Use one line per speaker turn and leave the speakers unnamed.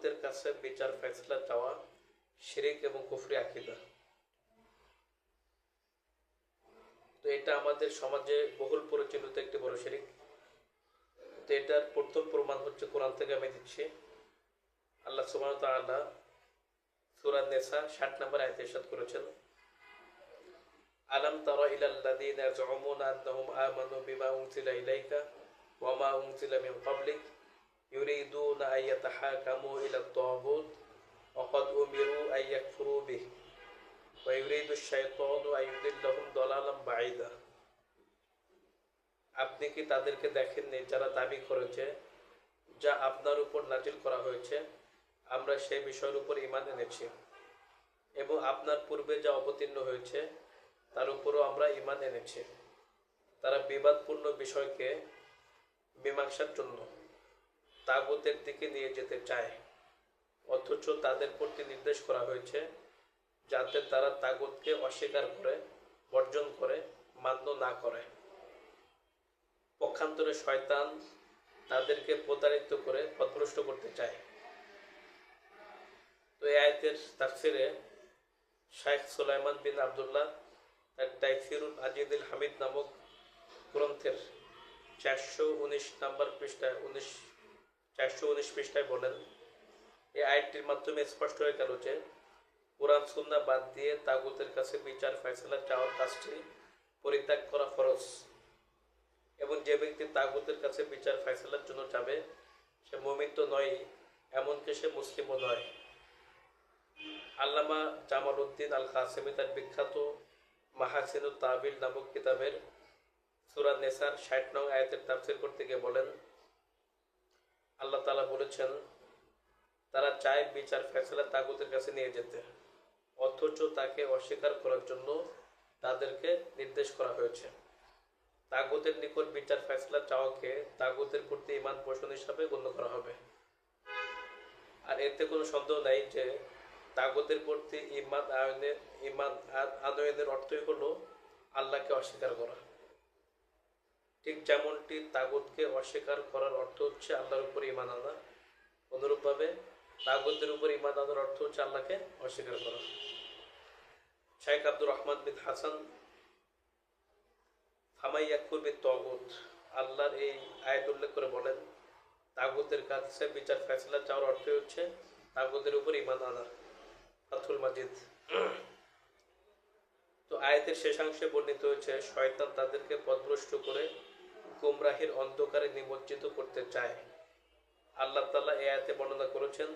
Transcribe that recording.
তাগুতের কাছে বিচার ফয়সালা চাওয়া শিরক এবং কুফরি আকীদা। তো এটা আমাদের সমাজে বহুল পরিচালিত একটি বড় শিরক। তো এটার প্রথম প্রমাণ হচ্ছে কোরআন থেকে আমি দিচ্ছি। আল্লাহ সুবহানাহু ওয়া তাআলা সূরা নিসা 60 নম্বর আয়াতে ইরশাদ করেছেন, আলাম তারা ইলাল্লাযীনা ইয়াজউমুনা আন্নাহুম আমানু বিমা উনজিলা ইলাইকা ওয়া মা উনজিলা মিন ক্বাবলিক ইউরিদুনা আন ইয়াতাহাকামু ইলাত তাগুত ওয়া ক্বাদ উমিরু আন ইয়াকফুরু বিহি ওয়া ইউরিদুশ শাইতানু আন ইউদিল্লাহুম দালালাম বাঈদা। আপনি কি তাদেরকে দেখেননি যারা দাবি করেছে যা আপনার উপর নাজিল করা হয়েছে আমরা সেই বিষয়ের উপর ঈমান এনেছি, এবং আপনার পূর্বে যা অবতীর্ণ হয়েছে তার উপরও আমরা ঈমান এনেছি। তারা বিবাদপূর্ণ বিষয়কে মীমাংসার জন্য তাগুতের দিকে নিয়ে যেতে চায়, অথচ তাদের প্রতি নির্দেশ করা হয়েছে যাতে তারা তাগুতকে অস্বীকার করে, বর্জন করে, মান্য না করে। পক্ষান্তরে শয়তান তাদেরকে প্রতারিত করে পথভ্রষ্ট করতে চায়। তো এই আয়াতের তাফসিরে শাইখ সুলাইমান বিন আব্দুল্লাহ তার তাইসিরুল আজিদুল হামিদ নামক গ্রন্থের 419 নম্বর পৃষ্ঠায় 419 পৃষ্ঠায় বলেন, এই আয়াতটির মাধ্যমে স্পষ্ট হয়ে গেল যে কোরআন সুন্নাহ বাদ দিয়ে তাগুতের কাছে বিচার ফয়সালা চাওয়ার কাজটি পরিত্যাগ করা ফরজ, এবং যে ব্যক্তি তাগুতের কাছে বিচার ফয়সালার জন্য যাবে সে মুমিন তো নয়, এমনকি সে মুসলিমও নয়। আল্লামা জামাল উদ্দিন আল কাসেমি তার বিখ্যাত মাহাসিনুত তাবিল নামক কিতাবের সূরা নিসার 60 নং আয়াতের তাফসীর করতে গিয়ে বলেন, আল্লাহ তাআলা বলেছেন তারা চায় বিচার ফয়সালা তাগুতের কাছে নিয়ে যেতে, অথচ তাকে অস্বীকার করার জন্য তাদেরকে নির্দেশ করা হয়েছে। তাগুতের নিকট বিচার ফয়সালা চাওয়াকে তাগুতের প্রতি ঈমান পোষণ হিসাবে গণ্য করা হবে। আর এতে কোনো সন্দেহ নাই যে তাগুতের প্রতি ঈমান আনয়নের অর্থই হলো আল্লাহকে অস্বীকার করা। ঠিক যেমনটি তাগুতকে অস্বীকার করার অর্থ হচ্ছে আল্লাহর উপর ঈমান আনা, অনুরূপভাবে তাগুতের উপর ঈমান আনার অর্থ হচ্ছে আল্লাহকে অস্বীকার করা। শাইখ আব্দুর রহমান বিন হাসান ফামাই ইয়াকফুর বিত তাগুত আল্লাহর এই আয়াত উল্লেখ করে বলেন, তাগুতের কাছে বিচার ফয়সালা চাওয়ার অর্থ হচ্ছে তাগুতের উপর ঈমান আনা। ফাথুল মাজিদ। তো আয়াতের শেষাংশে বর্ণিত হয়েছে শয়তান তাদেরকে পথভ্রষ্ট করে গুমরাহির অন্ধকারে নিমজ্জিত করতে চায়। আল্লাহ তাআলা এই আয়াতে বর্ণনা করেছেন,